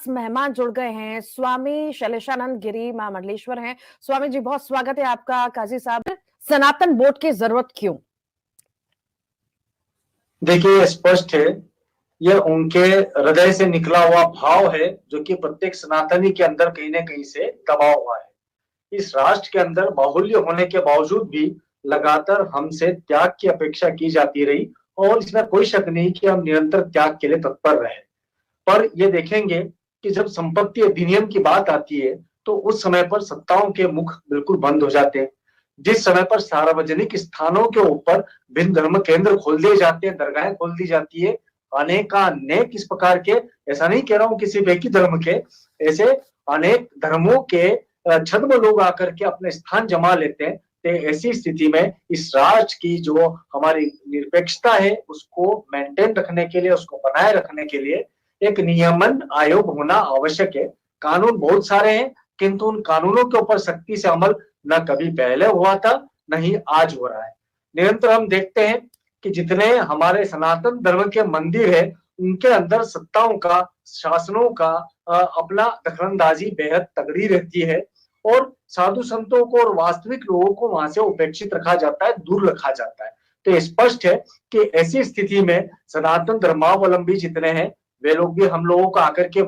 मेहमान जुड़ गए हैं। स्वामी शैलेशानंद गिरी महामंडलेश्वर हैं। स्वामी जी, बहुत स्वागत है आपका। काजी साहब, सनातन बोर्ड की जरूरत क्यों? देखिए, स्पष्ट है, यह उनके हृदय से निकला हुआ भाव है जो कि प्रत्येक सनातनी के अंदर कहीं ना कहीं से दबा हुआ है। इस राष्ट्र के अंदर बाहुल्य होने के बावजूद भी लगातार हमसे त्याग की अपेक्षा की जाती रही और इसमें कोई शक नहीं कि हम निरंतर त्याग के लिए तत्पर रहे। पर ये देखेंगे कि जब संपत्ति अधिनियम की बात आती है तो उस समय पर सत्ताओं के मुख बिल्कुल बंद हो जाते हैं। जिस समय पर सार्वजनिक स्थानों के ऊपर भिन्न धर्म केंद्र खोल दिए जाते हैं, दरगाहें खोल दी जाती है, अनेकानेक इस प्रकार के, ऐसा नहीं कह रहा हूं किसी एक ही धर्म के, ऐसे अनेक धर्मों के छद्म लोग आकर के अपने स्थान जमा लेते हैं। तो ऐसी स्थिति में इस राष्ट्र की जो हमारी निरपेक्षता है उसको मेंटेन रखने के लिए, उसको बनाए रखने के लिए एक नियमन आयोग होना आवश्यक है। कानून बहुत सारे हैं, किंतु उन कानूनों के ऊपर सख्ती से अमल न कभी पहले हुआ था, न ही आज हो रहा है। निरंतर हम देखते हैं कि जितने हमारे सनातन धर्म के मंदिर है, उनके अंदर सत्ताओं का, शासनों का अपना दखलंदाजी बेहद तगड़ी रहती है और साधु संतों को और वास्तविक लोगों को वहां से उपेक्षित रखा जाता है, दूर रखा जाता है। तो ये स्पष्ट है कि ऐसी स्थिति में सनातन धर्मावलंबी जितने हैं वे लोग भी हम लोगों को आकर के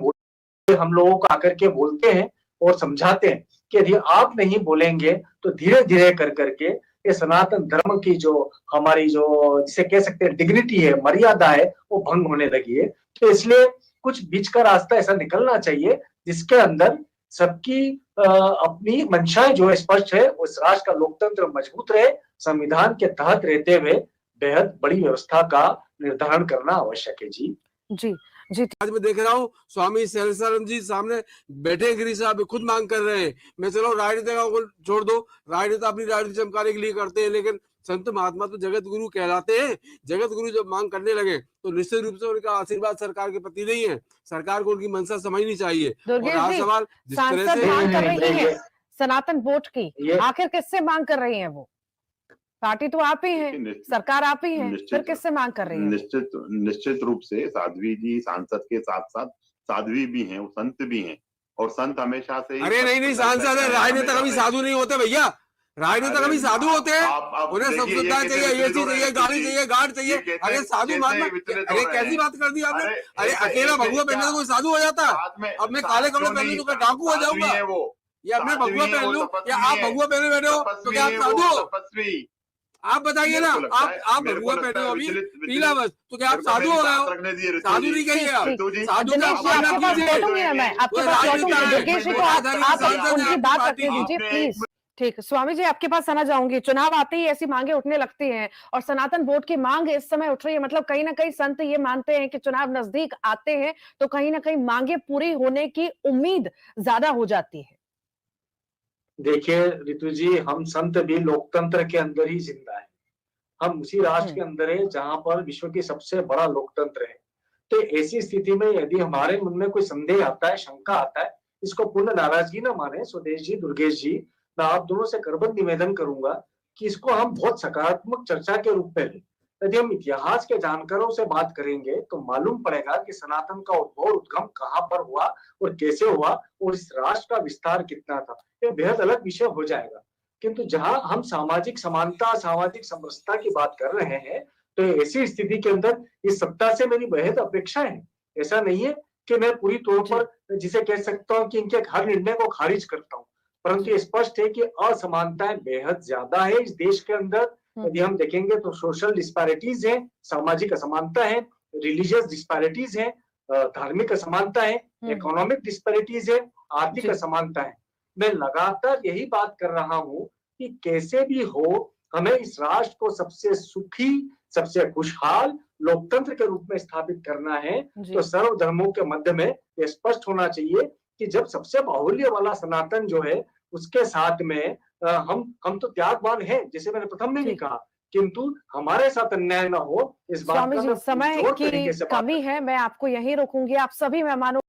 बोलते हैं और समझाते हैं कि यदि आप नहीं बोलेंगे तो धीरे धीरे कर करके ये सनातन धर्म की जो हमारी जो जिसे कह सकते हैं डिग्निटी है, मर्यादा है, वो भंग होने लगी है। तो इसलिए कुछ बीच का रास्ता ऐसा निकलना चाहिए जिसके अंदर सबकी अपनी मंशाएं जो है स्पष्ट है, उस राष्ट्र का लोकतंत्र मजबूत रहे, संविधान के तहत रहते हुए बेहद बड़ी व्यवस्था का निर्धारण करना आवश्यक है। जी जी जी। आज मैं देख रहा हूँ स्वामी शैलेशानंद जी सामने बैठे, गिरी साहब खुद मांग कर रहे हैं। मैं चलो राजनीति को छोड़ दो, राजनीति अपनी राजनीति चमकाने के लिए करते हैं, लेकिन संत महात्मा तो जगत गुरु कहलाते हैं। जगत गुरु जब मांग करने लगे तो निश्चित रूप से उनका आशीर्वाद सरकार के प्रति नहीं है। सरकार को उनकी मंशा समझनी चाहिए। और सवाल जिस तरह सांसद मांग कर रही है से सनातन बोर्ड की, आखिर किससे मांग कर रही है? वो पार्टी तो आप ही है, सरकार आप ही है, फिर किससे मांग कर रही है? निश्चित रूप से साध्वी जी सांसद के साथ साथ साध्वी भी हैं, वो संत भी हैं और संत हमेशा से। अरे नहीं, सांसद है, राजनेता कभी साधु नहीं होते भैया। राजनेता कभी साधु होते हैं? उन्हें सब सुविधा चाहिए, एसी चाहिए, गाड़ी चाहिए, गार्ड चाहिए। अरे साधु महात्मा, अरे कैसी बात कर दी आपने? अरे अकेला भगवा पहनने तो कोई साधु हो जाता? अब मैं काले कपड़े पहन लूं तो डाकू हो जाऊंगा? या मैं भगवा पहन लूं या आप भगवा पहने बैठे हो तो क्या आप साधु हो? आप बताइए ना, आप भगवा पहने हो अभी पीला बस, तो क्या आप साधु हो गए हो? साधु नहीं कहिए आप, साधु का बात रखने दीजिए प्लीज। ठीक, स्वामी जी आपके पास आना चाहूंगी। चुनाव आते ही ऐसी मांगे उठने लगती हैं और सनातन बोर्ड की मांग इस समय उठ रही है। मतलब कहीं ना कहीं संत ये मानते हैं कि चुनाव नजदीक आते हैं तो कहीं ना कहीं मांगे पूरी होने की उम्मीद ज्यादा हो जाती है। देखिए ऋतु जी, हम संत भी लोकतंत्र के अंदर ही जिंदा है। हम उसी राष्ट्र के अंदर है जहां पर विश्व की सबसे बड़ा लोकतंत्र है। तो ऐसी स्थिति में यदि हमारे मन में कोई संदेह आता है, शंका आता है, इसको पूर्ण नाराजगी ना माने। स्वदेश जी, दुर्गेश जी, मैं आप दोनों से करबद्ध निवेदन करूंगा कि इसको हम बहुत सकारात्मक चर्चा के रूप में लें। यदि हम इतिहास के जानकारों से बात करेंगे तो मालूम पड़ेगा कि सनातन का उद्भव, उद्गम कहाँ पर हुआ और कैसे हुआ और इस राष्ट्र का विस्तार कितना था। ये बेहद अलग विषय हो जाएगा। किंतु जहां हम सामाजिक समानता, सामाजिक समरसता की बात कर रहे हैं, तो ऐसी स्थिति के अंदर इस सत्ता से मेरी बेहद अपेक्षा है। ऐसा नहीं है कि मैं पूरी तौर पर जिसे कह सकता हूँ कि इनके हर निर्णय को खारिज करता हूँ, परंतु ये स्पष्ट है कि असमानताएं बेहद ज्यादा है इस देश के अंदर। यदि हम देखेंगे तो सोशल डिस्पैरिटीज है, सामाजिक असमानता है, रिलीजियस डिस्पैरिटीज है, धार्मिक असमानता है, इकोनॉमिक डिस्पैरिटीज है, आर्थिक असमानता है। मैं लगातार यही बात कर रहा हूं कि कैसे भी हो हमें इस राष्ट्र को सबसे सुखी, सबसे खुशहाल लोकतंत्र के रूप में स्थापित करना है। तो सर्व धर्मों के मध्य में यह स्पष्ट होना चाहिए कि जब सबसे बाहुल्य वाला सनातन जो है उसके साथ में हम तो त्यागवान हैं, जैसे मैंने प्रथम में भी कहा, किंतु हमारे साथ अन्याय ना हो इस बात का समय की कमी है। मैं आपको यहीं रोकूंगी। आप सभी मेहमानों